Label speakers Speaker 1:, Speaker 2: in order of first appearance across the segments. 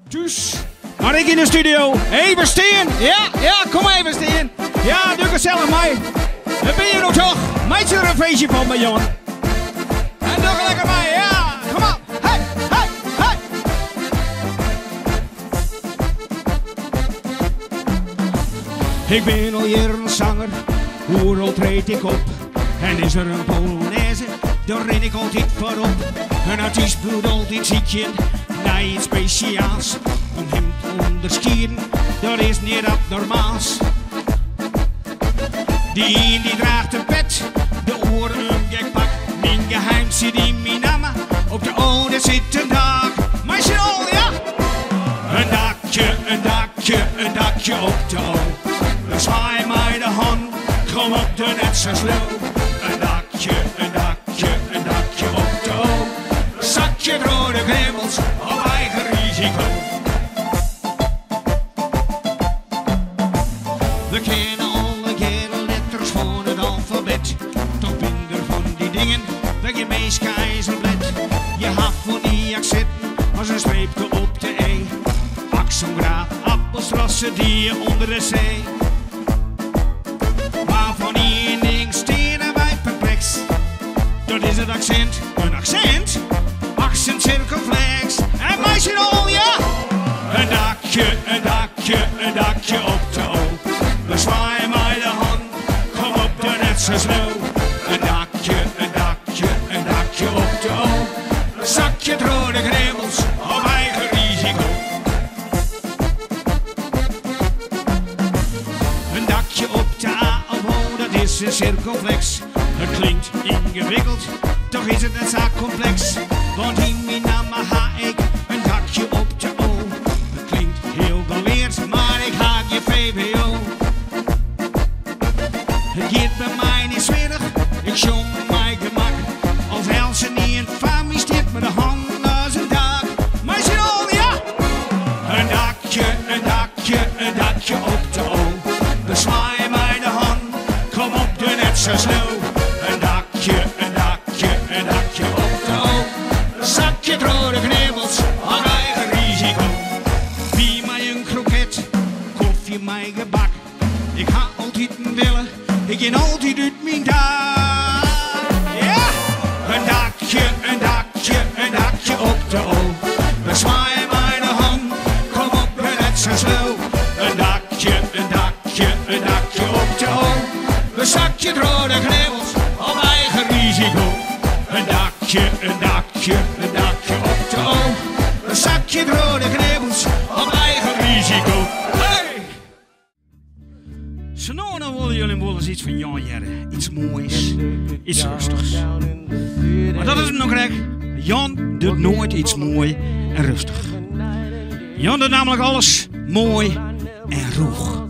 Speaker 1: Dus, maar ik in de studio. Even Steen. Ja, kom even Steen. Ja, doe gezellig mij. Dan ben je nog toch. Maak er een feestje van me, jongen. En nog lekker mij, ja. Kom op. Hey, hey, hey. Ik ben al jaren een zanger. Hoe treed ik op? En is er een Polonaise, dan ren ik altijd voorop. Een artiest moet altijd zieken naar iets speciaals. Om hem te onderscheiden, dat is niet abnormaals. Die een die draagt een pet, de oren een gekpak. Mijn geheim zit in mijn namen, op de oude zit een dak. Maar je al, ja? Een dakje, een dakje, een dakje op de oog. Dan zwaai mij de hand, kom op de net zo slow. Een dakje, een dakje, een dakje op de oog. Zakje rode grimmels op eigen risico. We kennen alle gele letters van het alfabet. Toch minder van die dingen, waar je meest keizerblad. Je had voor die accenten als een streepje op de E. Pak zo'n graad appelstrossen die je onder de zee. Maar van één ding stenen wij perplex. Dat is het accent. Een accent? Accent circumflex. En meisje al, ja? Een dakje, een dakje, een dakje op de oog. We zwaaien mij de hand, kom op de net zo slow. Een dakje, een dakje, een dakje op de oog. Een zakje rode grimmels op eigen risico. Een dakje op de A of O, dat is een circumflex. Het klinkt ingewikkeld, toch is het een zaak complex. Want in mijn naam ha ik een dakje op de O. Het klinkt heel beweerd, maar ik haak je VWO. Het gaat bij mij niet zwierig, ik zong mijn gemak. Als Elsen niet een familie stiert met de hand als een dak. Maar zit al, ja? Een dakje, een dakje, een dakje op de O. Bezwaai mij de hand, kom op de net zo slow. Een dakje, een dakje, een dakje op de O. Zakje rode knibbels, op eigen risico. Wie mij een kroket, koffie mij gebak. Ik ga altijd willen, ik ga altijd uit mijn dak. Ja! Een dakje, een dakje, een dakje op de O. Bezwaai mij de hand, kom op de net zo slow. Een dakje, een dakje, een dakje op de O. Een zakje rode knibbels, op eigen risico. Een dakje, een dakje, een dakje op de O. Een zakje rode knibbels, op eigen risico. Hey! Zo nou willen jullie wel eens iets van Jan Jerre. Iets moois, iets rustigs. Maar dat is het nog recht. Jan doet nooit iets mooi en rustig. Jan doet namelijk alles mooi en roeg.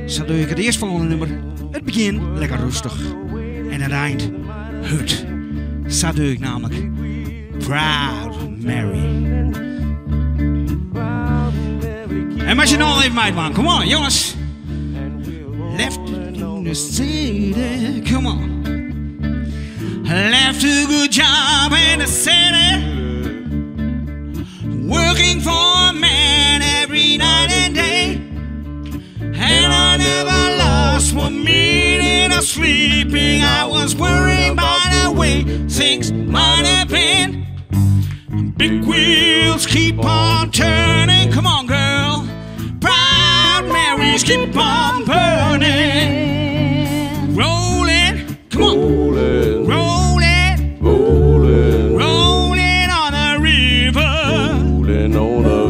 Speaker 1: Zo doe ik het eerstvolgende nummer. Het begin lekker rustig. En het eind hut. Zo doe ik namelijk Proud Mary. En als je nou even meid man, come on jongens. Left in the city, come on. Left a good job in the city. Working for a man every night and day. And I never lost one minute of sleeping. I was worried by the way things might have been. Big wheels keep on turning. Come on, girl. Proud Marys keep on burning. Rolling. Come on. Rolling. Rolling. Rolling. Rolling on the river. Rolling on the